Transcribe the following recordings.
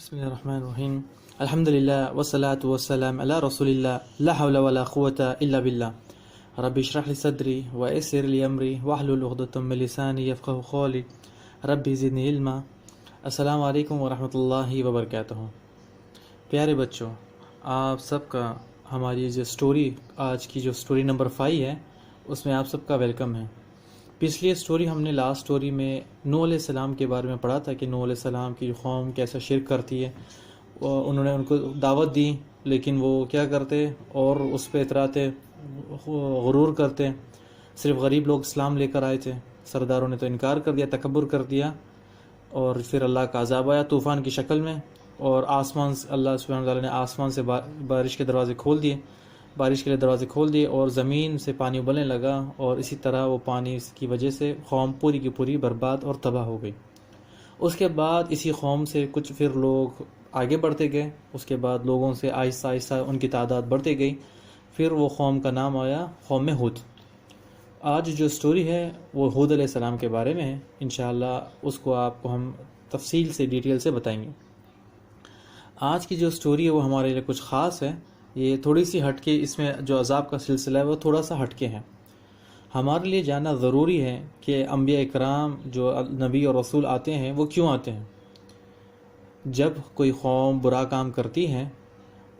بسم اللہ الرحمن الرحیم الحمد للہ والصلاة والسلام علی رسول اللہ لا حول ولا قوة الا باللہ رب اشرح لی صدری ویسر لی امری واحلل عقدۃ من لسانی یفقہوا قولی رب زدنی علما۔ السلام علیکم ورحمۃ اللہ وبرکاتہ۔ پیارے بچوں، آپ سب کا ہماری جو سٹوری آج کی جو سٹوری نمبر 5 ہے اس میں آپ سب کا ویلکم ہے۔ پچھلی سٹوری ہم نے لاسٹ سٹوری میں نوح علیہ السلام کے بارے میں پڑھا تھا کہ نوح علیہ السلام کی قوم کیسا شرک کرتی ہے، انہوں نے ان کو دعوت دی لیکن وہ کیا کرتے اور اس پہ اتراتے، غرور کرتے۔ صرف غریب لوگ اسلام لے کر آئے تھے، سرداروں نے تو انکار کر دیا، تکبر کر دیا، اور پھر اللہ کا عذاب آیا طوفان کی شکل میں، اور آسمان سے اللہ سبحانہ وتعالیٰ نے آسمان سے بارش کے دروازے کھول دیے، بارش کے لیے دروازے کھول دیے، اور زمین سے پانی ابلنے لگا، اور اسی طرح وہ پانی کی وجہ سے قوم پوری کی پوری برباد اور تباہ ہو گئی۔ اس کے بعد اسی قوم سے کچھ پھر لوگ آگے بڑھتے گئے، اس کے بعد لوگوں سے آہستہ آہستہ ان کی تعداد بڑھتے گئی، پھر وہ قوم کا نام آیا قوم ہود۔ آج جو سٹوری ہے وہ ہود علیہ السلام کے بارے میں ہے، انشاءاللہ اس کو آپ کو ہم تفصیل سے ڈیٹیل سے بتائیں گے۔ آج کی جو سٹوری ہے وہ ہمارے لیے کچھ خاص ہے، یہ تھوڑی سی ہٹ کے، اس میں جو عذاب کا سلسلہ ہے وہ تھوڑا سا ہٹ کے ہے۔ ہمارے لیے جاننا ضروری ہے کہ انبیاء اکرام جو نبی اور رسول آتے ہیں وہ کیوں آتے ہیں۔ جب کوئی قوم برا کام کرتی ہے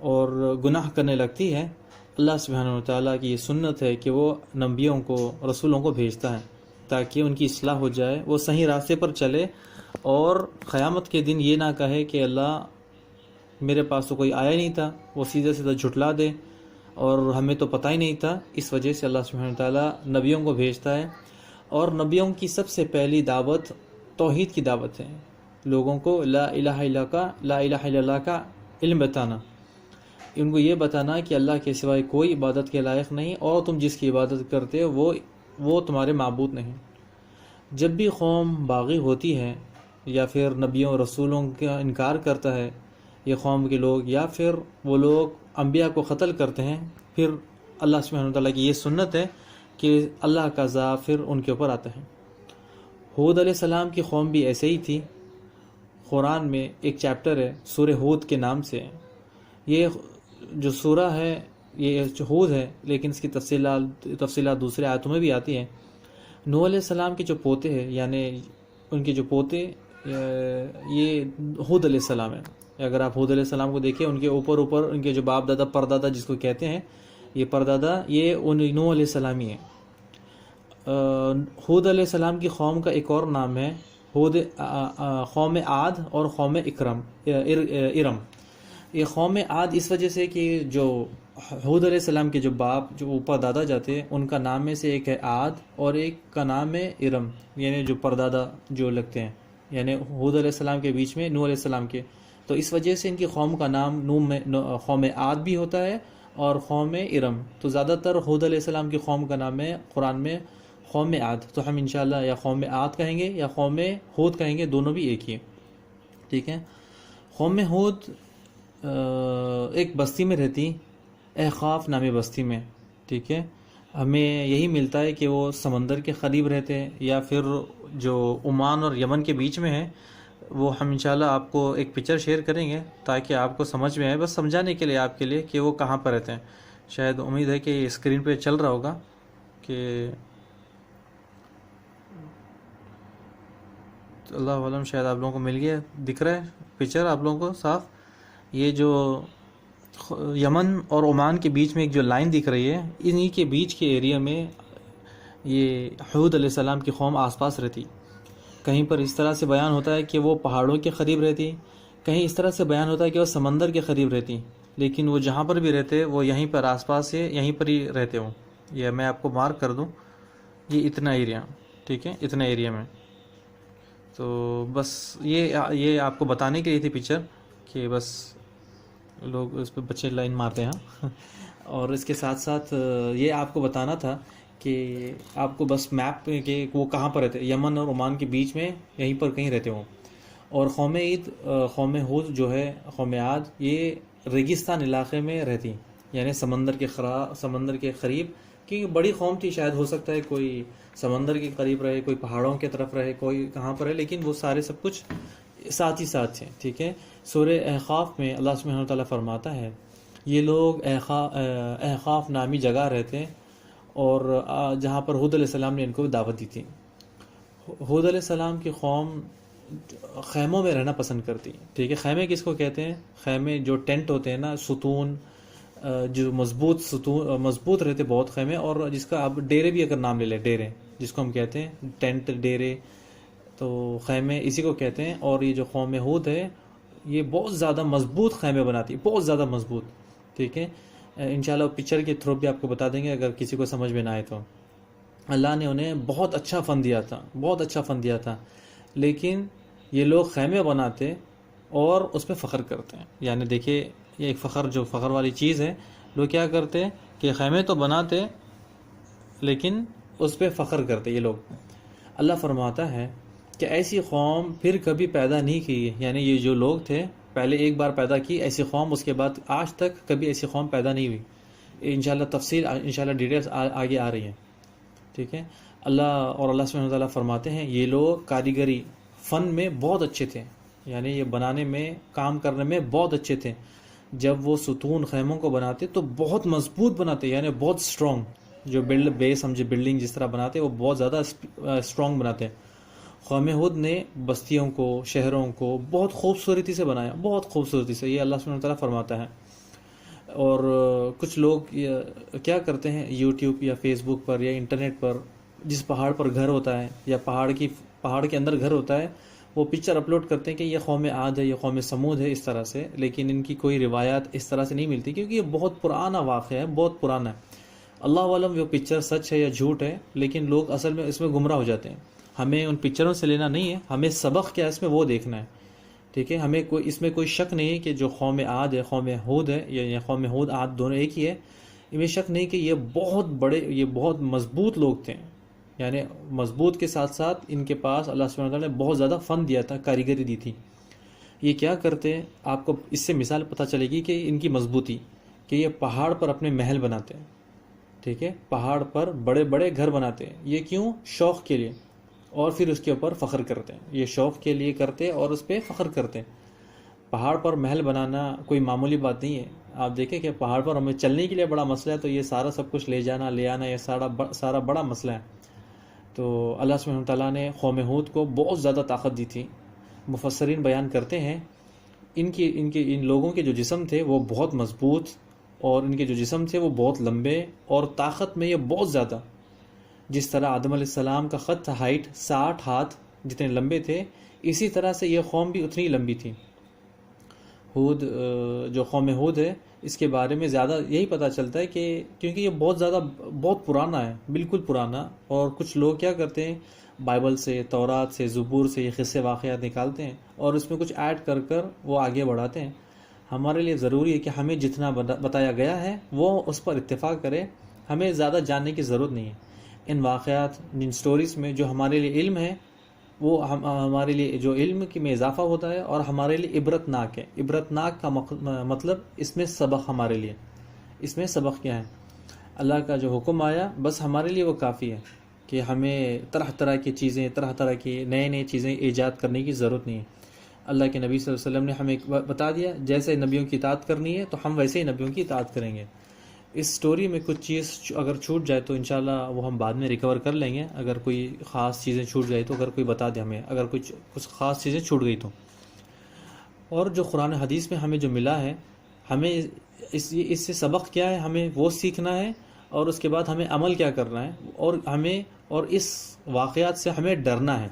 اور گناہ کرنے لگتی ہے، اللہ سبحانہ وتعالیٰ کی یہ سنت ہے کہ وہ نبیوں کو، رسولوں کو بھیجتا ہے تاکہ ان کی اصلاح ہو جائے، وہ صحیح راستے پر چلے، اور قیامت کے دن یہ نہ کہے کہ اللہ میرے پاس تو کوئی آیا نہیں تھا، وہ سیدھے سیدھا جھٹلا دے اور ہمیں تو پتہ ہی نہیں تھا۔ اس وجہ سے اللہ سبحانہ وتعالیٰ نبیوں کو بھیجتا ہے، اور نبیوں کی سب سے پہلی دعوت توحید کی دعوت ہے، لوگوں کو لا الہ الا اللہ کا علم بتانا، ان کو یہ بتانا کہ اللہ کے سوائے کوئی عبادت کے لائق نہیں، اور تم جس کی عبادت کرتے ہو وہ تمہارے معبود نہیں۔ جب بھی قوم باغی ہوتی ہے یا پھر نبیوں رسولوں کا انکار کرتا ہے یہ قوم کے لوگ، یا پھر وہ لوگ انبیاء کو قتل کرتے ہیں، پھر اللہ سبحانہ وتعالیٰ کی یہ سنت ہے کہ اللہ کا عذاب پھر ان کے اوپر آتا ہے۔ ہود علیہ السلام کی قوم بھی ایسے ہی تھی۔ قرآن میں ایک چیپٹر ہے سورہ ہود کے نام سے، یہ جو سورہ ہے یہ ہود ہے، لیکن اس کی تفصیلات دوسرے آیتوں میں بھی آتی ہیں۔ نوح علیہ السلام کے جو پوتے ہیں، یعنی ان کے جو پوتے یہ ہود علیہ السلام ہے۔ اگر آپ ہود علیہ السلام کو دیکھیں، ان کے اوپر ان کے جو باپ دادا، پردادا جس کو کہتے ہیں، یہ پردادا یہ نوح علیہ السلام ہی ہیں۔ ہود علیہ السلام کی قوم کا ایک اور نام ہے قوم عاد اور قوم ارم۔ یہ قوم عاد اس وجہ سے کہ جو ہود علیہ السلام کے جو باپ، جو اوپر دادا جاتے ہیں، ان کا نام میں سے ایک ہے عاد اور ایک کا نام ہے ارم، یعنی جو پردادا جو لگتے ہیں، یعنی ہود علیہ السلام کے بیچ میں نوح علیہ السلام کے، تو اس وجہ سے ان کی قوم کا نام قوم عاد بھی ہوتا ہے اور قوم ارم۔ تو زیادہ تر ہود علیہ السلام کی قوم کا نام ہے قرآن میں قوم عاد، تو ہم انشاءاللہ یا قوم عاد کہیں گے یا قوم ہود کہیں گے، دونوں بھی ایک ہی، ٹھیک ہے۔ قوم ہود ایک بستی میں رہتی، احقاف نامی بستی میں، ٹھیک ہے۔ ہمیں یہی ملتا ہے کہ وہ سمندر کے قریب رہتے ہیں، یا پھر جو عمان اور یمن کے بیچ میں ہے، وہ ہم انشاءاللہ آپ کو ایک پکچر شیئر کریں گے تاکہ آپ کو سمجھ میں آئے، بس سمجھانے کے لیے آپ کے لیے کہ وہ کہاں پر رہتے ہیں۔ شاید امید ہے کہ اسکرین پہ چل رہا ہوگا کہ اللہ علم، شاید آپ لوگوں کو مل گیا، دکھ رہا ہے پکچر آپ لوگوں کو صاف۔ یہ جو یمن اور عمان کے بیچ میں ایک جو لائن دکھ رہی ہے، انہی کے بیچ کے ایریا میں یہ ہود علیہ السلام کی قوم آس پاس رہتی۔ کہیں پر اس طرح سے بیان ہوتا ہے کہ وہ پہاڑوں کے قریب رہتی، کہیں اس طرح سے بیان ہوتا ہے کہ وہ سمندر کے قریب رہتی، لیکن وہ جہاں پر بھی رہتے وہ یہیں پر آس پاس سے یہیں پر ہی رہتے ہوں۔ یہ میں آپ کو مارک کر دوں، یہ اتنا ایریا، ٹھیک ہے، اتنا ایریا میں۔ تو بس یہ آپ کو بتانے کے لیے تھی پکچر، کہ بس لوگ اس پہ بچے لائن مارتے ہیں اور اس کے ساتھ ساتھ یہ آپ کو بتانا تھا کہ آپ کو بس میپ کہ وہ کہاں پر رہتے، یمن اور عمان کے بیچ میں یہیں پر کہیں رہتے ہوں۔ اور قوم ہود جو ہے، قوم عاد، یہ ریگستان علاقے میں رہتی، یعنی سمندر کے قریب، کیونکہ بڑی قوم تھی، شاید ہو سکتا ہے کوئی سمندر کے قریب رہے، کوئی پہاڑوں کی طرف رہے، کوئی کہاں پر ہے، لیکن وہ سارے سب کچھ ساتھ ہی ساتھ ہیں، ٹھیک ہے۔ سورہ احقاف میں اللہ سبحانہ وتعالیٰ فرماتا ہے یہ لوگ احقاف نامی جگہ رہتے ہیں اور جہاں پر حود علیہ السلام نے ان کو دعوت دی تھی۔ حود علیہ السلام کی قوم خیموں میں رہنا پسند کرتی ہے، ٹھیک ہے۔ خیمے کس کو کہتے ہیں؟ خیمے جو ٹینٹ ہوتے ہیں نا، ستون، جو مضبوط رہتے بہت خیمے، اور جس کا آپ ڈیرے بھی اگر نام لے لیں، ڈیرے جس کو ہم کہتے ہیں، ٹینٹ، ڈیرے، تو خیمے اسی کو کہتے ہیں۔ اور یہ جو قوم ہود ہے یہ بہت زیادہ مضبوط خیمے بناتی ہے، بہت زیادہ مضبوط، ٹھیک ہے۔ انشاءاللہ پکچر کے تھرو بھی آپ کو بتا دیں گے اگر کسی کو سمجھ میں نہ آئے تو۔ اللہ نے انہیں بہت اچھا فن دیا تھا، بہت اچھا فن دیا تھا، لیکن یہ لوگ خیمے بناتے اور اس پہ فخر کرتے ہیں۔ یعنی دیکھیے یہ ایک فخر والی چیز ہے، لوگ کیا کرتے کہ خیمے تو بناتے لیکن اس پہ فخر کرتے یہ لوگ۔ اللہ فرماتا ہے کہ ایسی قوم پھر کبھی پیدا نہیں کی، یعنی یہ جو لوگ تھے پہلے ایک بار پیدا کی ایسی قوم، اس کے بعد آج تک کبھی ایسی قوم پیدا نہیں ہوئی۔ انشاءاللہ تفصیل، انشاءاللہ ڈیٹیلز آگے آ رہی ہیں، ٹھیک ہے۔ اللہ سبحانہ وتعالیٰ فرماتے ہیں یہ لوگ کاریگری فن میں بہت اچھے تھے، یعنی یہ بنانے میں، کام کرنے میں بہت اچھے تھے۔ جب وہ ستون خیموں کو بناتے تو بہت مضبوط بناتے، یعنی بہت سٹرونگ، جو بیس ہم جو بلڈنگ جس طرح بناتے وہ بہت زیادہ سٹرونگ بناتے۔ قوم ہود نے بستیوں کو، شہروں کو بہت خوبصورتی سے بنایا، بہت خوبصورتی سے، یہ اللہ سبحانہ وتعالیٰ فرماتا ہے۔ اور کچھ لوگ کیا کرتے ہیں یوٹیوب یا فیس بک پر یا انٹرنیٹ پر، جس پہاڑ پر گھر ہوتا ہے یا پہاڑ کے اندر گھر ہوتا ہے، وہ پکچر اپلوڈ کرتے ہیں کہ یہ قوم عاد ہے، یہ قوم سمود ہے، اس طرح سے، لیکن ان کی کوئی روایات اس طرح سے نہیں ملتی کیونکہ یہ بہت پرانا واقعہ ہے، بہت پرانا ہے۔ اللہ عالم وہ پکچر سچ ہے یا جھوٹ ہے، لیکن لوگ اصل میں اس میں گمراہ ہو جاتے ہیں۔ ہمیں ان پکچروں سے لینا نہیں ہے، ہمیں سبق کیا ہے اس میں وہ دیکھنا ہے، ٹھیک ہے۔ ہمیں اس میں کوئی شک نہیں ہے کہ جو قوم عاد ہے، قوم ہود ہے، یا قوم ہود عاد دونوں ایک ہی ہے، اس میں شک نہیں کہ یہ بہت مضبوط لوگ تھے، یعنی مضبوط کے ساتھ ساتھ ان کے پاس اللہ سبحانہ وتعالیٰ نے بہت زیادہ فن دیا تھا، کاریگری دی تھی۔ یہ کیا کرتے ہیں، آپ کو اس سے مثال پتہ چلے گی کہ ان کی مضبوطی، کہ یہ پہاڑ پر اپنے محل بناتے ہیں، ٹھیک ہے، پہاڑ پر بڑے بڑے گھر بناتے ہیں۔ یہ کیوں؟ شوق کے لیے، اور پھر اس کے اوپر فخر کرتے ہیں۔ یہ شوق کے لیے کرتے اور اس پہ فخر کرتے ہیں۔ پہاڑ پر محل بنانا کوئی معمولی بات نہیں ہے۔ آپ دیکھیں کہ پہاڑ پر ہمیں چلنے کے لیے بڑا مسئلہ ہے، تو یہ سارا سب کچھ لے جانا، لے آنا، یہ سارا بڑا مسئلہ ہے۔ تو اللہ سبحانہ وتعالیٰ نے قوم ہود کو بہت زیادہ طاقت دی تھی۔ مفسرین بیان کرتے ہیں ان لوگوں کے جو جسم تھے وہ بہت مضبوط، اور ان کے جو جسم تھے وہ بہت لمبے، اور طاقت میں یہ بہت زیادہ، جس طرح آدم علیہ السلام کا خط تھا، ہائٹ 60 ہاتھ جتنے لمبے تھے، اسی طرح سے یہ قوم بھی اتنی لمبی تھی۔ جو قوم ہود ہے، اس کے بارے میں زیادہ یہی پتہ چلتا ہے کہ کیونکہ یہ بہت پرانا ہے، بالکل پرانا، اور کچھ لوگ کیا کرتے ہیں بائبل سے، تورات سے، زبور سے یہ قصے واقعات نکالتے ہیں اور اس میں کچھ ایڈ کر وہ آگے بڑھاتے ہیں۔ ہمارے لیے ضروری ہے کہ ہمیں جتنا بتایا گیا ہے وہ اس پر اتفاق کرے، ہمیں زیادہ جاننے کی ضرورت نہیں ہے۔ ان واقعات، ان سٹوریز میں جو ہمارے لیے علم ہے، وہ ہمارے لیے جو علم کی میں اضافہ ہوتا ہے، اور ہمارے لیے عبرت ناک ہے۔ عبرت ناک کا مطلب اس میں سبق، ہمارے لیے اس میں سبق کیا ہے؟ اللہ کا جو حکم آیا بس ہمارے لیے وہ کافی ہے، کہ ہمیں طرح طرح کی چیزیں، طرح طرح کی نئے چیزیں ایجاد کرنے کی ضرورت نہیں ہے۔ اللہ کے نبی صلی اللہ علیہ وسلم نے ہمیں بتا دیا جیسے نبیوں کی اطاعت کرنی ہے تو ہم ویسے ہی نبیوں کی اطاعت کریں گے۔ اس سٹوری میں کچھ چیز اگر چھوٹ جائے تو انشاءاللہ وہ ہم بعد میں ریکور کر لیں گے، اگر کوئی خاص چیزیں چھوٹ جائے تو، اگر کوئی بتا دے ہمیں اگر کچھ خاص چیزیں چھوٹ گئی تو۔ اور جو قرآن حدیث میں ہمیں جو ملا ہے، ہمیں اس سے سبق کیا ہے، ہمیں وہ سیکھنا ہے، اور اس کے بعد ہمیں عمل کیا کرنا ہے، اور اس واقعات سے ہمیں ڈرنا ہے،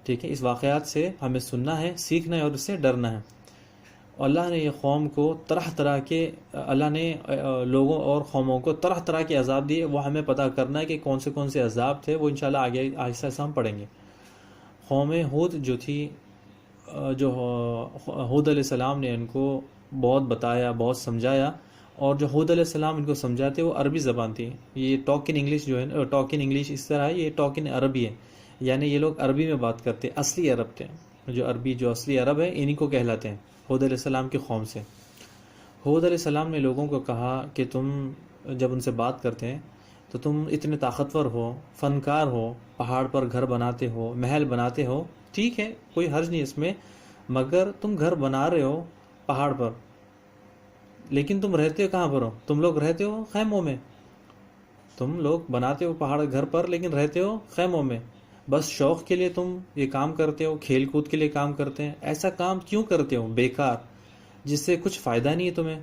ٹھیک ہے۔ اس واقعات سے ہمیں سننا ہے، سیکھنا ہے، اور اس سے ڈرنا ہے۔ اللہ نے یہ قوم کو اللہ نے لوگوں اور قوموں کو طرح طرح کے عذاب دیے، وہ ہمیں پتہ کرنا ہے کہ کون سے عذاب تھے، وہ انشاءاللہ آگے آہستہ آہستہ ہم پڑھیں گے۔ قوم ہود جو تھی، جو ہود علیہ السلام نے ان کو بہت بتایا، بہت سمجھایا، اور جو ہود علیہ السلام ان کو سمجھاتے وہ عربی زبان تھی۔ یہ ٹاکن انگلش جو ہے، ٹاکن انگلش اس طرح ہے، یہ ٹاکن عربی ہے، یعنی یہ لوگ عربی میں بات کرتے، اصلی عرب تھے۔ جو اصلی عرب ہے انہی کو کہلاتے ہیں، ہود علیہ السلام کی قوم سے۔ ہود علیہ السلام نے لوگوں کو کہا کہ تم جب ان سے بات کرتے ہیں تو تم اتنے طاقتور ہو، فنکار ہو، پہاڑ پر گھر بناتے ہو، محل بناتے ہو، ٹھیک ہے، کوئی حرج نہیں اس میں، مگر تم گھر بنا رہے ہو پہاڑ پر، لیکن تم رہتے ہو کہاں پر ہو؟ تم لوگ رہتے ہو خیموں میں. تم لوگ بناتے ہو پہاڑ گھر پر لیکن رہتے ہو خیموں میں. بس شوق کے لیے تم یہ کام کرتے ہو، کھیل کود کے لیے کام کرتے ہیں. ایسا کام کیوں کرتے ہو بیکار، جس سے کچھ فائدہ نہیں ہے تمہیں؟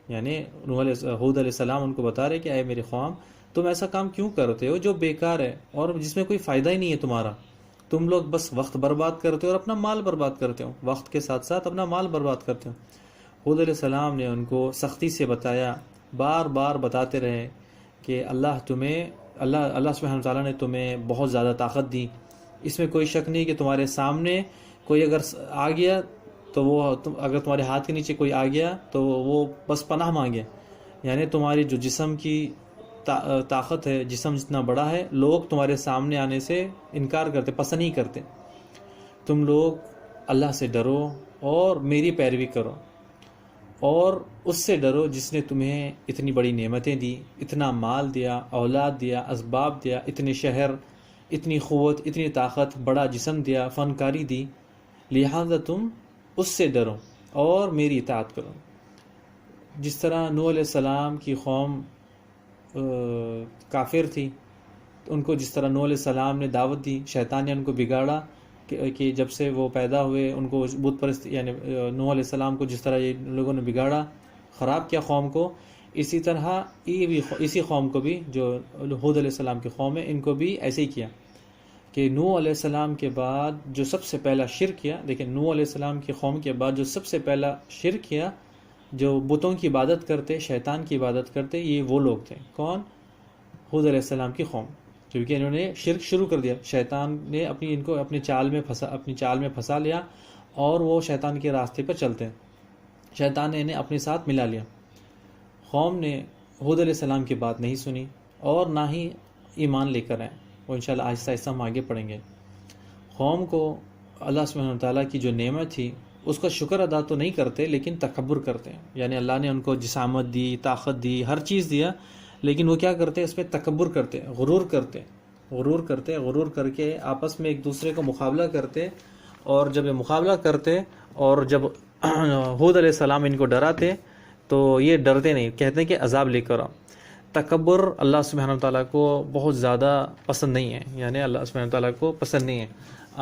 یعنی ہود علیہ السلام ان کو بتا رہے کہ اے میری قوم، تم ایسا کام کیوں کرتے ہو جو بیکار ہے اور جس میں کوئی فائدہ ہی نہیں ہے تمہارا. تم لوگ بس وقت برباد کرتے ہو اور اپنا مال برباد کرتے ہو، وقت کے ساتھ ساتھ اپنا مال برباد کرتے ہو. ہود علیہ السلام نے ان کو سختی سے بتایا، بار بار بتاتے رہے کہ اللہ سبحانہ وتعالیٰ نے تمہیں بہت زیادہ طاقت دی. اس میں کوئی شک نہیں کہ تمہارے سامنے کوئی اگر آ گیا تو اگر تمہارے ہاتھ کے نیچے کوئی آ گیا تو وہ بس پناہ مانگے. یعنی تمہاری جو جسم کی طاقت ہے، جسم جتنا بڑا ہے، لوگ تمہارے سامنے آنے سے انکار کرتے، پسند نہیں کرتے. تم لوگ اللہ سے ڈرو اور میری پیروی کرو، اور اس سے ڈرو جس نے تمہیں اتنی بڑی نعمتیں دی، اتنا مال دیا، اولاد دیا، اسباب دیا، اتنے شہر، اتنی قوت، اتنی طاقت، بڑا جسم دیا، فنکاری دی. لہذا تم اس سے ڈرو اور میری اطاعت کرو. جس طرح نوح علیہ السلام کی قوم کافر تھی، ان کو جس طرح نوح علیہ السلام نے دعوت دی، شیطان نے ان کو بگاڑا کہ جب سے وہ پیدا ہوئے ان کو بت پرست، یعنی نوح علیہ السلام کو جس طرح یہ لوگوں نے بگاڑا، خراب کیا قوم کو، اسی طرح اسی قوم کو بھی، جو ہود علیہ السلام کی قوم ہے، ان کو بھی ایسے ہی کیا کہ نوح علیہ السلام کے بعد جو سب سے پہلا شرک کیا. لیکن نوح علیہ السلام کی قوم کے بعد جو سب سے پہلا شرک کیا، جو بتوں کی عبادت کرتے، شیطان کی عبادت کرتے، یہ وہ لوگ تھے. کون؟ ہود علیہ السلام کی قوم. کیونکہ انہوں نے شرک شروع کر دیا، شیطان نے ان کو اپنی چال میں پھنسا لیا، اور وہ شیطان کے راستے پر چلتے ہیں. شیطان نے انہیں اپنے ساتھ ملا لیا. قوم نے ہود علیہ السلام کی بات نہیں سنی اور نہ ہی ایمان لے کر آئے. وہ انشاءاللہ آہستہ آہستہ ہم آگے پڑھیں گے. قوم کو اللہ سبحانہ وتعالیٰ کی جو نعمت تھی اس کا شکر ادا تو نہیں کرتے، لیکن تکبر کرتے ہیں. یعنی اللہ نے ان کو جسامت دی، طاقت دی، ہر چیز دیا، لیکن وہ کیا کرتے ہیں؟ اس پہ تکبر کرتے، غرور کرتے، غرور کر کے آپس میں ایک دوسرے کو مقابلہ کرتے. اور جب یہ مقابلہ کرتے اور جب ہود علیہ السلام ان کو ڈراتے تو یہ ڈرتے نہیں، کہتے ہیں کہ عذاب لے کر آؤ. تکبر اللہ سبحانہ وتعالیٰ کو بہت زیادہ پسند نہیں ہے، یعنی اللہ سبحانہ وتعالیٰ کو پسند نہیں ہے.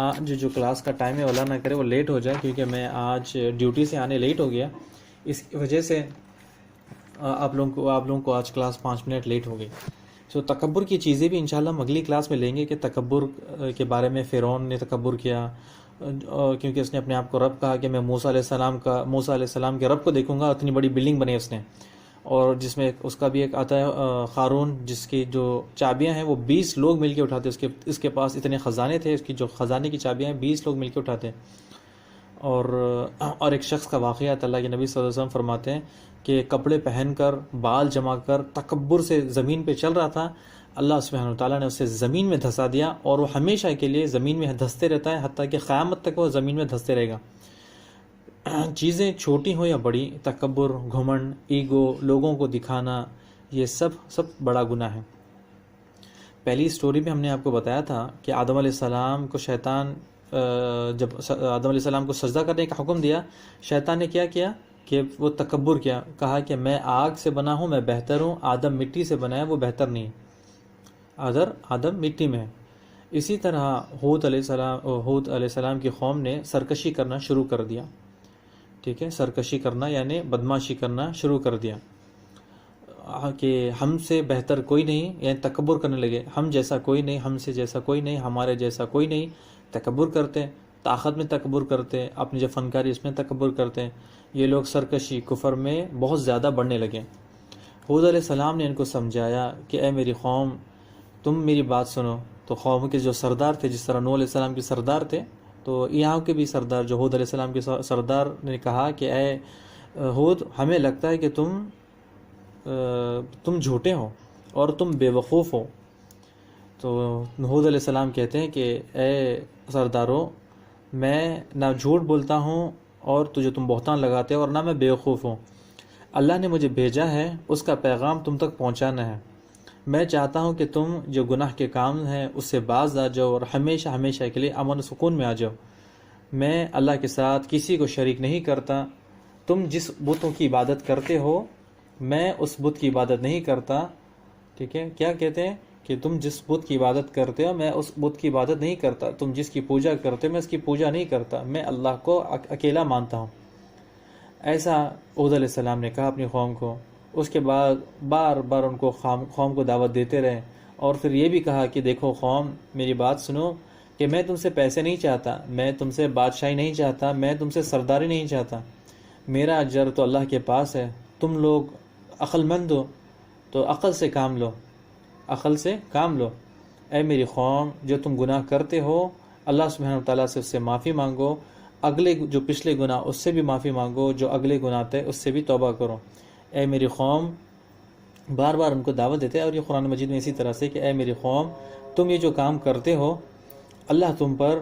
آج جو کلاس کا ٹائم ہے اللہ نہ کرے وہ لیٹ ہو جائے، کیونکہ میں آج ڈیوٹی سے آنے لیٹ ہو گیا. اس کی وجہ سے آپ لوگوں کو آج کلاس 5 منٹ لیٹ ہو گئی. سو تکبر کی چیزیں بھی انشاءاللہ ہم اگلی کلاس میں لیں گے کہ تکبر کے بارے میں فرعون نے تکبر کیا، کیونکہ اس نے اپنے آپ کو رب کہا کہ میں موسیٰ علیہ السلام کے رب کو دیکھوں گا. اتنی بڑی بلڈنگ بنی اس نے، اور جس میں اس کا بھی ایک آتا ہے قارون، جس کی جو چابیاں ہیں وہ 20 لوگ مل کے اٹھاتے. اس کے پاس اتنے خزانے تھے، اس کی جو خزانے کی چابیاں ہیں 20 لوگ مل کے اٹھاتے. اور ایک شخص کا واقعہ اللہ کے نبی صلی اللہ علیہ وسلم فرماتے ہیں کہ کپڑے پہن کر، بال جما کر، تکبر سے زمین پہ چل رہا تھا. اللہ سبحانہ وتعالیٰ نے اسے زمین میں دھسا دیا، اور وہ ہمیشہ کے لیے زمین میں دھستے رہتا ہے، حتیٰ کہ قیامت تک وہ زمین میں دھستے رہے گا. چیزیں چھوٹی ہوں یا بڑی، تکبر، گھمنڈ، ایگو، لوگوں کو دکھانا، یہ سب بڑا گناہ ہے. پہلی سٹوری میں ہم نے آپ کو بتایا تھا کہ آدم علیہ السلام کو شیطان، جب آدم علیہ السلام کو سجدہ کرنے کا حکم دیا، شیطان نے کیا کیا کہ وہ تکبر کیا، کہا کہ میں آگ سے بنا ہوں، میں بہتر ہوں، آدم مٹی سے بنا ہے، وہ بہتر نہیں ہے، آدم مٹی میں ہے. اسی طرح ہود علیہ السلام کی قوم نے سرکشی کرنا شروع کر دیا. ٹھیک ہے، سرکشی کرنا یعنی بدمعاشی کرنا شروع کر دیا کہ ہم سے بہتر کوئی نہیں، یعنی تکبر کرنے لگے، ہم جیسا کوئی نہیں، ہم سے جیسا کوئی نہیں، ہمارے جیسا کوئی نہیں. تکبر کرتے، طاقت میں تکبر کرتے، اپنی جو فنکاری اس میں تکبر کرتے. یہ لوگ سرکشی، کفر میں بہت زیادہ بڑھنے لگے. ہود علیہ السلام نے ان کو سمجھایا کہ اے میری قوم، تم میری بات سنو. تو قوم کے جو سردار تھے، جس طرح نوح علیہ السلام کے سردار تھے، تو یہاں کے بھی سردار جو ہود علیہ السلام کے سردار نے کہا کہ اے ہود، ہمیں لگتا ہے کہ تم جھوٹے ہو اور تم بے وقوف ہو. تو ہود علیہ السلام کہتے ہیں کہ اے سردارو، میں نہ جھوٹ بولتا ہوں اور تم بہتان لگاتے ہو، اور نہ میں بے وقوف ہوں. اللہ نے مجھے بھیجا ہے، اس کا پیغام تم تک پہنچانا ہے. میں چاہتا ہوں کہ تم جو گناہ کے کام ہیں اس سے باز آ جاؤ اور ہمیشہ کے لیے امن و سکون میں آ جاؤ. میں اللہ کے ساتھ کسی کو شریک نہیں کرتا، تم جس بتوں کی عبادت کرتے ہو میں اس بت کی عبادت نہیں کرتا. ٹھیک ہے، کیا کہتے ہیں کہ تم جس بت کی عبادت کرتے ہو میں اس بت کی عبادت نہیں کرتا، تم جس کی پوجا کرتے ہو میں اس کی پوجا نہیں کرتا، میں اللہ کو اکیلا مانتا ہوں. ایسا ہود علیہ السلام نے کہا اپنی قوم کو. اس کے بعد بار بار ان کو قوم کو دعوت دیتے رہے، اور پھر یہ بھی کہا کہ دیکھو قوم میری بات سنو، کہ میں تم سے پیسے نہیں چاہتا، میں تم سے بادشاہی نہیں چاہتا، میں تم سے سرداری نہیں چاہتا، میرا اجر تو اللہ کے پاس ہے. تم لوگ عقل مند ہو تو عقل سے کام لو، عقل سے کام لو. اے میری قوم جو تم گناہ کرتے ہو اللہ سبحانہ وتعالیٰ سے اس سے معافی مانگو، اگلے جو پچھلے گناہ اس سے بھی معافی مانگو، جو اگلے گناہ تھے اس سے بھی توبہ کرو. اے میری قوم، بار بار ان کو دعوت دیتے ہیں، اور یہ قرآن مجید میں اسی طرح سے کہ اے میری قوم تم یہ جو کام کرتے ہو اللہ تم پر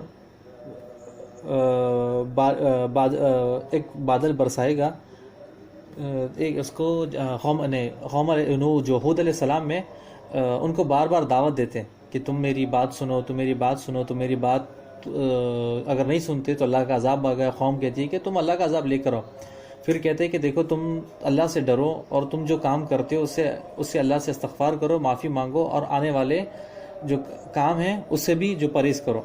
ایک بادل برسائے گا. ایک اس کو قوم نوح جو ہود علیہ السلام میں ان کو بار بار دعوت دیتے کہ تم میری بات سنو، تم میری بات سنو، تم میری بات اگر نہیں سنتے تو اللہ کا عذاب آ گیا. قوم کہتی ہے کہ تم اللہ کا عذاب لے کر آؤ. پھر کہتے ہیں کہ دیکھو تم اللہ سے ڈرو، اور تم جو کام کرتے ہو اس سے اللہ سے استغفار کرو، معافی مانگو، اور آنے والے جو کام ہیں اس سے بھی جو پرہیز کرو.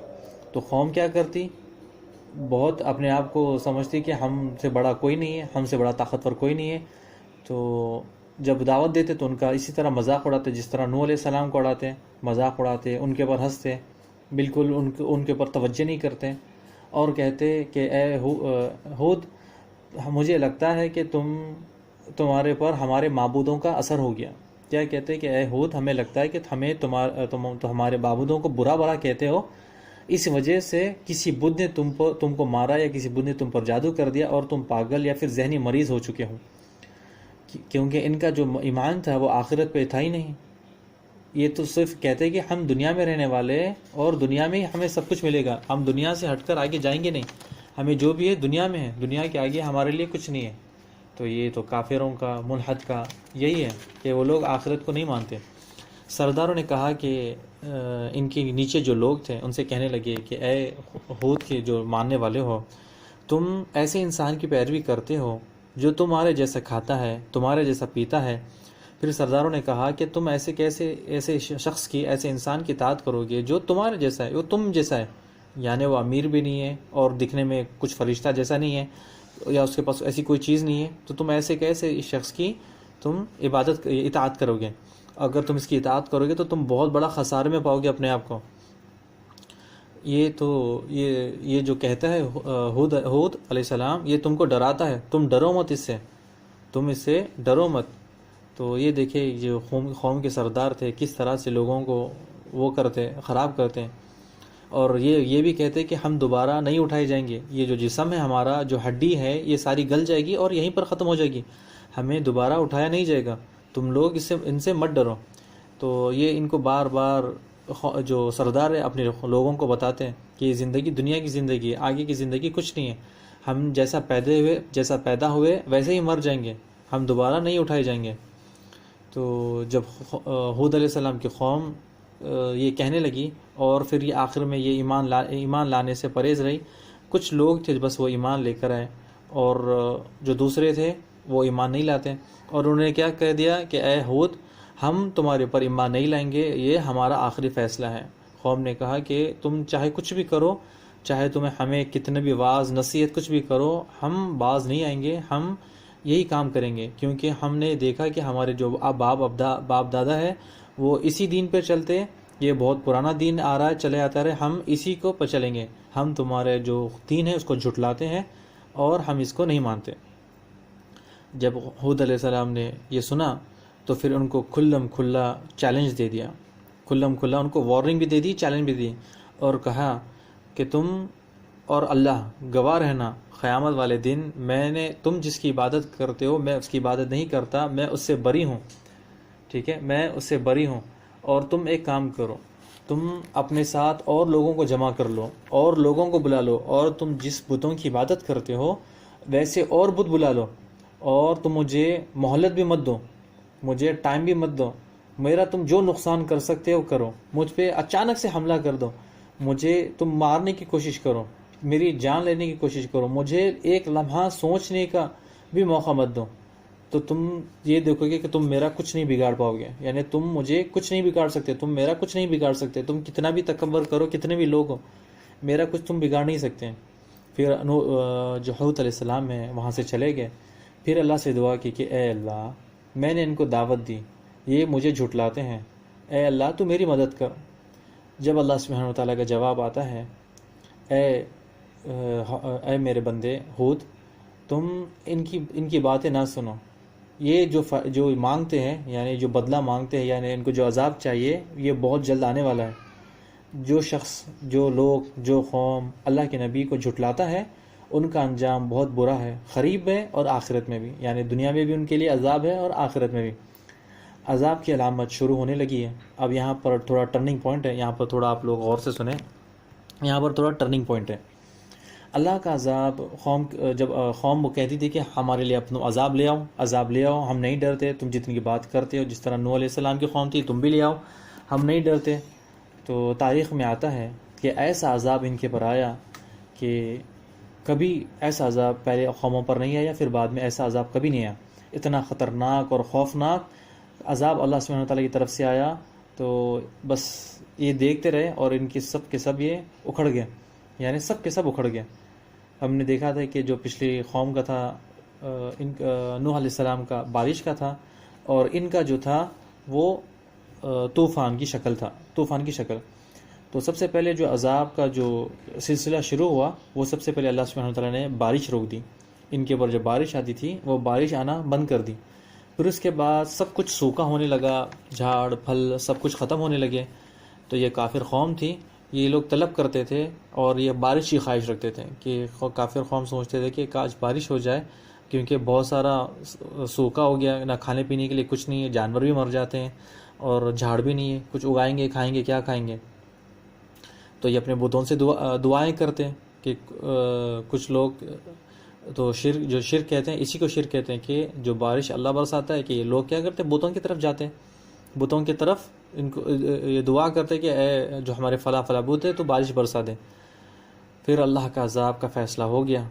تو قوم کیا کرتی؟ بہت اپنے آپ کو سمجھتی کہ ہم سے بڑا کوئی نہیں ہے، ہم سے بڑا طاقتور کوئی نہیں ہے. تو جب دعوت دیتے تو ان کا اسی طرح مذاق اڑاتے، جس طرح نوح علیہ السلام کو اڑاتے، مذاق اڑاتے، ان کے اوپر ہنستے، بالکل ان کے اوپر توجہ نہیں کرتے، اور کہتے کہ اے ہود مجھے لگتا ہے کہ تمہارے پر ہمارے معبودوں کا اثر ہو گیا. کیا کہتے کہ اے ہود ہمیں لگتا ہے کہ تم ہمارے معبودوں کو برا بھلا کہتے ہو، اس وجہ سے کسی بدھ نے تم کو مارا، یا کسی بدھ نے تم پر جادو کر دیا اور تم پاگل یا پھر ذہنی مریض ہو چکے ہو. کیونکہ ان کا جو ایمان تھا وہ آخرت پہ تھا ہی نہیں. یہ تو صرف کہتے کہ ہم دنیا میں رہنے والے اور دنیا میں ہی ہمیں سب کچھ ملے گا، ہم دنیا سے ہٹ کر آگے جائیں گے نہیں، ہمیں جو بھی ہے دنیا میں ہے، دنیا کے آگے ہمارے لیے کچھ نہیں ہے. تو یہ تو کافروں کا، ملحد کا یہی ہے کہ وہ لوگ آخرت کو نہیں مانتے. سرداروں نے کہا کہ ان کے نیچے جو لوگ تھے ان سے کہنے لگے کہ اے ہود کے جو ماننے والے ہو، تم ایسے انسان کی پیروی کرتے ہو جو تمہارے جیسا کھاتا ہے، تمہارے جیسا پیتا ہے. پھر سرداروں نے کہا کہ تم ایسے شخص کی، ایسے انسان کی اطاعت کرو گے جو تمہارے جیسا ہے، وہ تم جیسا ہے، یعنی وہ امیر بھی نہیں ہے اور دکھنے میں کچھ فرشتہ جیسا نہیں ہے، یا اس کے پاس ایسی کوئی چیز نہیں ہے، تو تم ایسے کیسے اس شخص کی تم اطاعت کرو گے؟ اگر تم اس کی اطاعت کرو گے تو تم بہت بڑا خسارے میں پاؤ گے اپنے آپ کو. یہ جو کہتا ہے ہود علیہ السلام، یہ تم کو ڈراتا ہے، تم ڈرو مت اس سے، تم اس سے ڈرو مت. تو یہ دیکھیں جو قوم کے سردار تھے کس طرح سے لوگوں کو وہ کرتے، خراب کرتے ہیں. اور یہ بھی کہتے کہ ہم دوبارہ نہیں اٹھائے جائیں گے، یہ جو جسم ہے ہمارا، جو ہڈی ہے، یہ ساری گل جائے گی اور یہیں پر ختم ہو جائے گی، ہمیں دوبارہ اٹھایا نہیں جائے گا، تم لوگ ان سے مت ڈرو. تو یہ ان کو بار بار جو سردار ہے اپنے لوگوں کو بتاتے ہیں کہ یہ زندگی دنیا کی زندگی ہے، آگے کی زندگی کچھ نہیں ہے، ہم جیسا پیدا ہوئے ویسے ہی مر جائیں گے، ہم دوبارہ نہیں اٹھائے جائیں گے. تو جب ہود علیہ السلام کی قوم یہ کہنے لگی، اور پھر یہ آخر میں یہ ایمان لانے سے پرہیز رہی. کچھ لوگ تھے بس وہ ایمان لے کر آئے، اور جو دوسرے تھے وہ ایمان نہیں لاتے. اور انہوں نے کیا کہہ دیا کہ اے ہود ہم تمہارے اوپر ایمان نہیں لائیں گے، یہ ہمارا آخری فیصلہ ہے. قوم نے کہا کہ تم چاہے کچھ بھی کرو، چاہے ہمیں کتنے بھی واعظ نصیحت کچھ بھی کرو، ہم باز نہیں آئیں گے، ہم یہی کام کریں گے، کیونکہ ہم نے دیکھا کہ ہمارے جو باپ دادا ہے وہ اسی دین پہ چلتے، یہ بہت پرانا دین آ رہا ہے، چلے آتا رہے، ہم اسی کو پہ چلیں گے، ہم تمہارے جو دین ہے اس کو جھٹلاتے ہیں اور ہم اس کو نہیں مانتے. جب ہود علیہ السلام نے یہ سنا تو پھر ان کو کھلم کھلا چیلنج دے دیا، کھلم کھلا ان کو وارننگ بھی دے دی، چیلنج بھی دی، اور کہا کہ تم اور اللہ گواہ رہنا قیامت والے دن تم جس کی عبادت کرتے ہو میں اس کی عبادت نہیں کرتا، میں اس سے بری ہوں. ٹھیک ہے، میں اس سے بری ہوں. اور تم ایک کام کرو، تم اپنے ساتھ اور لوگوں کو جمع کر لو اور لوگوں کو بلا لو، اور تم جس بتوں کی عبادت کرتے ہو ویسے اور بت بلا لو، اور تم مجھے مہلت بھی مت دو، مجھے ٹائم بھی مت دو، میرا تم جو نقصان کر سکتے ہو کرو، مجھ پہ اچانک سے حملہ کر دو، مجھے تم مارنے کی کوشش کرو، میری جان لینے کی کوشش کرو، مجھے ایک لمحہ سوچنے کا بھی موقع مت دو، تو تم یہ دیکھو گے کہ تم میرا کچھ نہیں بگاڑ پاؤ گے، یعنی تم مجھے کچھ نہیں بگاڑ سکتے، تم میرا کچھ نہیں بگاڑ سکتے، تم کتنا بھی تکبر کرو، کتنے بھی لوگ ہو، میرا کچھ تم بگاڑ نہیں سکتے۔ پھر جو حوت علیہ السلام ہے وہاں سے چلے گئے، پھر اللہ سے دعا کی کہ اے اللہ میں نے ان کو دعوت دی، یہ مجھے جھٹلاتے ہیں، اے اللہ تو میری مدد کر۔ جب اللہ سبحانہ و تعالیٰ کا جواب آتا ہے، اے میرے بندے ہود، تم ان کی باتیں نہ سنو، یہ جو مانگتے ہیں، یعنی جو بدلہ مانگتے ہیں، یعنی ان کو جو عذاب چاہیے یہ بہت جلد آنے والا ہے۔ جو شخص، جو لوگ، جو قوم اللہ کے نبی کو جھٹلاتا ہے ان کا انجام بہت برا ہے، قریب ہے اور آخرت میں بھی، یعنی دنیا میں بھی ان کے لیے عذاب ہے اور آخرت میں بھی۔ عذاب کی علامت شروع ہونے لگی ہے۔ اب یہاں پر تھوڑا ٹرننگ پوائنٹ ہے، یہاں پر تھوڑا آپ لوگ غور سے سنیں، یہاں پر تھوڑا ٹرننگ پوائنٹ ہے۔ اللہ کا عذاب جب قوم وہ کہتی تھی کہ ہمارے لیے اپنا عذاب لے آؤ، عذاب لے آؤ، ہم نہیں ڈرتے، تم جتنی کی بات کرتے ہو، جس طرح نوح علیہ السلام کی قوم تھی، تم بھی لے آؤ، ہم نہیں ڈرتے۔ تو تاریخ میں آتا ہے کہ ایسا عذاب ان کے پر آیا کہ کبھی ایسا عذاب پہلے قوموں پر نہیں آیا، پھر بعد میں ایسا عذاب کبھی نہیں آیا۔ اتنا خطرناک اور خوفناک عذاب اللہ سبحانہ وتعالیٰ کی طرف سے آیا، تو بس یہ دیکھتے رہے اور ان کے سب یہ اکھڑ گئے، یعنی سب کے سب اکھڑ گئے۔ ہم نے دیکھا تھا کہ جو پچھلی قوم کا تھا، نوح علیہ السلام کا بارش کا تھا، اور ان کا جو تھا وہ طوفان کی شکل تھا، طوفان کی شکل۔ تو سب سے پہلے جو عذاب کا جو سلسلہ شروع ہوا وہ سب سے پہلے اللہ سبحانہ وتعالیٰ نے بارش روک دی، ان کے اوپر جو بارش آتی تھی وہ بارش آنا بند کر دی۔ پھر اس کے بعد سب کچھ سوکھا ہونے لگا، جھاڑ پھل سب کچھ ختم ہونے لگے۔ تو یہ کافر قوم تھی، یہ لوگ طلب کرتے تھے اور یہ بارش کی خواہش رکھتے تھے کہ کافر قوم سوچتے تھے کہ کاش بارش ہو جائے، کیونکہ بہت سارا سوکھا ہو گیا، نہ کھانے پینے کے لیے کچھ نہیں ہے، جانور بھی مر جاتے ہیں اور جھاڑ بھی نہیں ہے، کچھ اگائیں گے کھائیں گے، کیا کھائیں گے؟ تو یہ اپنے بتوں سے دعائیں کرتے ہیں کہ کچھ لوگ تو جو شرک کہتے ہیں، اسی کو شرک کہتے ہیں کہ جو بارش اللہ برساتا ہے، کہ یہ لوگ کیا کرتے ہیں، بتوں کی طرف جاتے ہیں، بتوں کی طرف ان کو یہ دعا کرتے کہ اے جو ہمارے فلاں فلاں بت ہے تو بارش برسا دیں۔ پھر اللہ کا عذاب کا فیصلہ ہو گیا۔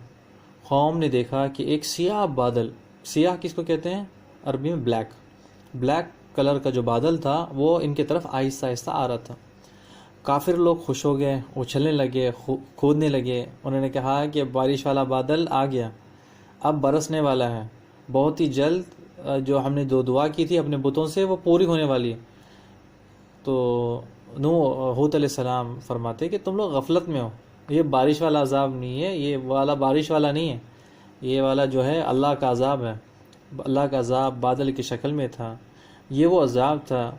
قوم نے دیکھا کہ ایک سیاہ بادل، سیاہ کس کو کہتے ہیں عربی میں؟ بلیک کلر کا جو بادل تھا وہ ان کی طرف آہستہ آہستہ آ رہا تھا۔ کافر لوگ خوش ہو گئے، اچھلنے لگے، کودنے لگے، انہوں نے کہا کہ بارش والا بادل آ گیا، اب برسنے والا ہے، بہت ہی جلد جو ہم نے دعا کی تھی اپنے بتوں سے وہ پوری ہونے والی ہے۔ تو حوت علیہ السلام فرماتے کہ تم لوگ غفلت میں ہو، یہ بارش والا عذاب نہیں ہے، یہ والا بارش والا نہیں ہے، یہ والا جو ہے اللہ کا عذاب ہے۔ اللہ کا عذاب بادل کی شکل میں تھا، یہ وہ عذاب تھا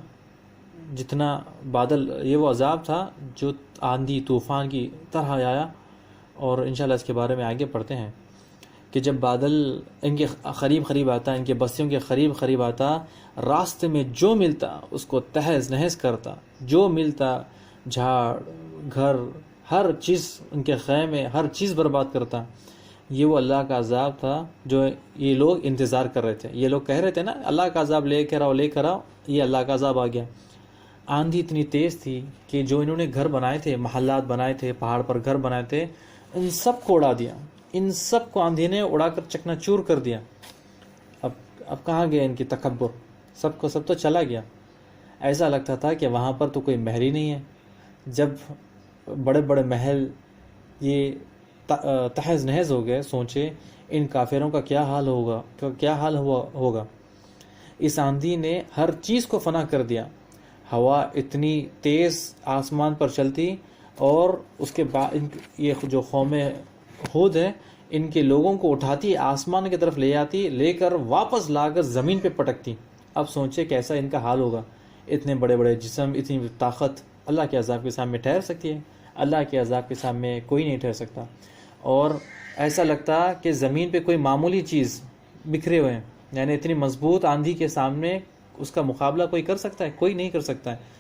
جتنا بادل، یہ وہ عذاب تھا جو آندھی طوفان کی طرح آیا، اور انشاءاللہ اس کے بارے میں آگے پڑھتے ہیں کہ جب بادل ان کے قریب آتا، ان کے بستیوں کے قریب آتا، راستے میں جو ملتا اس کو تہز نہز کرتا، جو ملتا جھاڑ گھر ہر چیز، ان کے خیمے ہر چیز برباد کرتا۔ یہ وہ اللہ کا عذاب تھا جو یہ لوگ انتظار کر رہے تھے۔ یہ لوگ کہہ رہے تھے نا اللہ کا عذاب لے کر آؤ، یہ اللہ کا عذاب آ گیا۔ آندھی اتنی تیز تھی کہ جو انہوں نے گھر بنائے تھے، محلات بنائے تھے، پہاڑ پر گھر بنائے تھے، ان سب کو اڑا دیا، ان سب کو آندھی نے اڑا کر چکنا چور کر دیا۔ اب کہاں گیا ان کی تکبر؟ سب تو چلا گیا۔ ایسا لگتا تھا کہ وہاں پر تو کوئی محل ہی نہیں ہے۔ جب بڑے بڑے محل یہ تہز نہز ہو گئے، سوچے ان کافروں کا کیا حال ہوگا۔ اس آندھی نے ہر چیز کو فنا کر دیا۔ ہوا اتنی تیز آسمان پر چلتی، اور اس کے بعد یہ جو قوم ہود ہے ان کے لوگوں کو اٹھاتی، آسمان کی طرف لے آتی، لے کر واپس لا کر زمین پہ پٹکتی۔ اب سوچے کیسا ان کا حال ہوگا۔ اتنے بڑے بڑے جسم، اتنی طاقت اللہ کے عذاب کے سامنے ٹھہر سکتی ہے؟ اللہ کے عذاب کے سامنے کوئی نہیں ٹھہر سکتا۔ اور ایسا لگتا کہ زمین پہ کوئی معمولی چیز بکھرے ہوئے ہیں، یعنی اتنی مضبوط آندھی کے سامنے اس کا مقابلہ کوئی کر سکتا ہے؟ کوئی نہیں کر سکتا ہے۔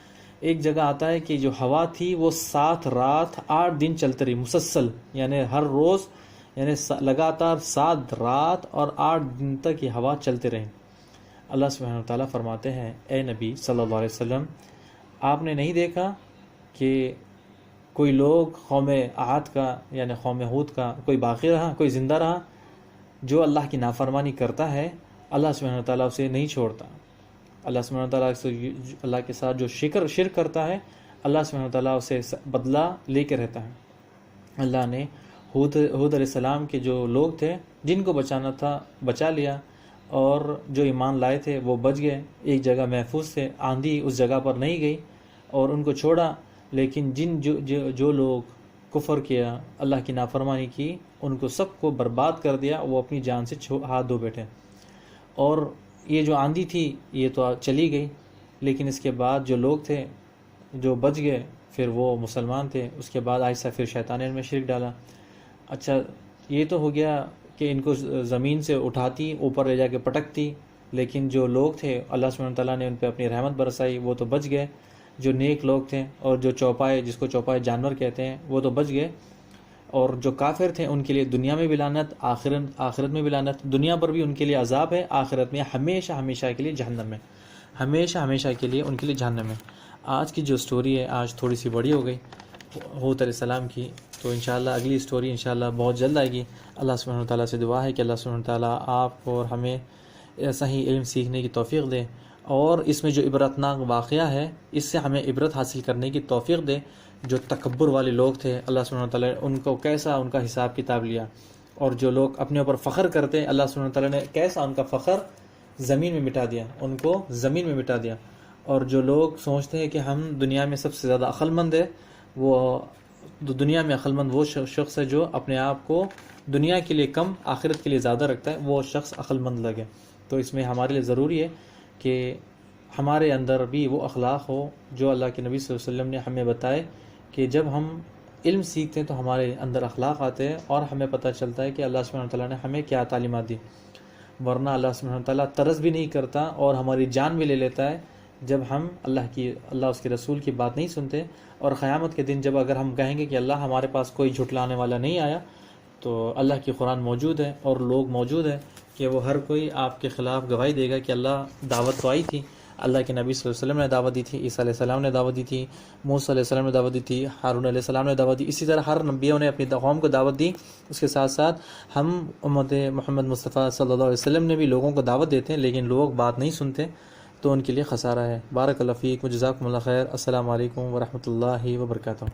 ایک جگہ آتا ہے کہ جو ہوا تھی وہ 7 رات 8 دن چلتی رہی مسلسل، یعنی ہر روز، یعنی لگاتار 7 رات اور 8 دن تک یہ ہوا چلتے رہی۔ اللہ سبحانہ وتعالیٰ فرماتے ہیں اے نبی صلی اللہ علیہ وسلم، آپ نے نہیں دیکھا کہ کوئی لوگ قوم عاد کا یعنی قوم ہود کا کوئی باقی رہا، کوئی زندہ رہا، جو اللہ کی نافرمانی کرتا ہے اللہ سبحانہ وتعالیٰ اسے نہیں چھوڑتا. اللہ سبحانہ وتعالیٰ اللہ کے ساتھ جو شرک کرتا ہے اللہ سبحانہ وتعالیٰ اسے بدلہ لے کے رہتا ہے. اللہ نے ہود علیہ السلام کے جو لوگ تھے جن کو بچانا تھا بچا لیا، اور جو ایمان لائے تھے وہ بچ گئے، ایک جگہ محفوظ تھے، آندھی اس جگہ پر نہیں گئی اور ان کو چھوڑا. لیکن جو لوگ کفر کیا، اللہ کی نافرمانی کی، ان کو سب کو برباد کر دیا، وہ اپنی جان سے ہاتھ دھو بیٹھے. اور یہ جو آندھی تھی یہ تو چلی گئی، لیکن اس کے بعد جو لوگ تھے جو بچ گئے پھر وہ مسلمان تھے. اس کے بعد آہستہ پھر شیطان نے ان میں شرک ڈالا. اچھا یہ تو ہو گیا کہ ان کو زمین سے اٹھاتی اوپر لے جا کے پٹکتی، لیکن جو لوگ تھے اللہ سبحانہ وتعالیٰ نے ان پہ اپنی رحمت برسائی، وہ تو بچ گئے. جو نیک لوگ تھے اور جو چوپائے، جس کو چوپائے جانور کہتے ہیں، وہ تو بچ گئے. اور جو کافر تھے ان کے لیے دنیا میں بھی لعنت، آخرت میں بھی لعنت. دنیا پر بھی ان کے لیے عذاب ہے، آخرت میں ہمیشہ ہمیشہ کے لیے جہنم میں، ہمیشہ ہمیشہ کے لیے ان کے لیے جہنم میں. آج کی جو سٹوری ہے آج تھوڑی سی بڑی ہو گئی ہود علیہ السلام کی، تو انشاءاللہ اگلی سٹوری انشاءاللہ بہت جلد آئے گی. اللہ سبحانہ وتعالیٰ سے دعا ہے کہ اللہ سبحانہ وتعالیٰ آپ اور ہمیں صحیح علم سیکھنے کی توفیق دے، اور اس میں جو عبرتناک واقعہ ہے اس سے ہمیں عبرت حاصل کرنے کی توفیق دے. جو تکبر والے لوگ تھے اللہ سبحانہ وتعالیٰ نے ان کو کیسا ان کا حساب کتاب لیا، اور جو لوگ اپنے اوپر فخر کرتے اللہ سبحانہ وتعالیٰ نے کیسا ان کا فخر زمین میں مٹا دیا، ان کو زمین میں مٹا دیا. اور جو لوگ سوچتے ہیں کہ ہم دنیا میں سب سے زیادہ عقل مند ہے، وہ دنیا میں عقل مند وہ شخص ہے جو اپنے آپ کو دنیا کے لیے کم آخرت کے لیے زیادہ رکھتا ہے، وہ شخص عقل مند لگے. تو اس میں ہمارے لیے ضروری ہے کہ ہمارے اندر بھی وہ اخلاق ہو جو اللہ کے نبی صلی اللہ علیہ وسلم نے ہمیں بتائے، کہ جب ہم علم سیکھتے ہیں تو ہمارے اندر اخلاق آتے ہیں اور ہمیں پتہ چلتا ہے کہ اللہ سبحانہ وتعالیٰ نے ہمیں کیا تعلیمات دی. ورنہ اللہ سبحانہ وتعالیٰ طرز بھی نہیں کرتا اور ہماری جان بھی لے لیتا ہے جب ہم اللہ اس کے رسول کی بات نہیں سنتے. اور قیامت کے دن جب اگر ہم کہیں گے کہ اللہ ہمارے پاس کوئی جھٹلانے والا نہیں آیا، تو اللہ کی قرآن موجود ہے اور لوگ موجود ہیں کہ وہ ہر کوئی آپ کے خلاف گواہی دے گا کہ اللہ دعوت تو آئی تھی، اللہ کے نبی صلی اللہ علیہ وسلم نے دعوت دی تھی، عیسیٰ علیہ السلام نے دعوت دی تھی، موسیٰ علیہ السلام نے دعوت دی تھی، ہارون علیہ السلام نے دعوت دی. اسی طرح ہر نبیوں نے اپنی قوم کو دعوت دی. اس کے ساتھ ساتھ ہم امت محمد مصطفیٰ صلی اللہ علیہ وسلم نے بھی لوگوں کو دعوت دیتے ہیں، لیکن لوگ بات نہیں سنتے، تو ان کے لیے خسارہ ہے. بارک اللہ فیک و جزاکم اللہ خیر. السلام علیکم ورحمۃ اللہ وبرکاتہ.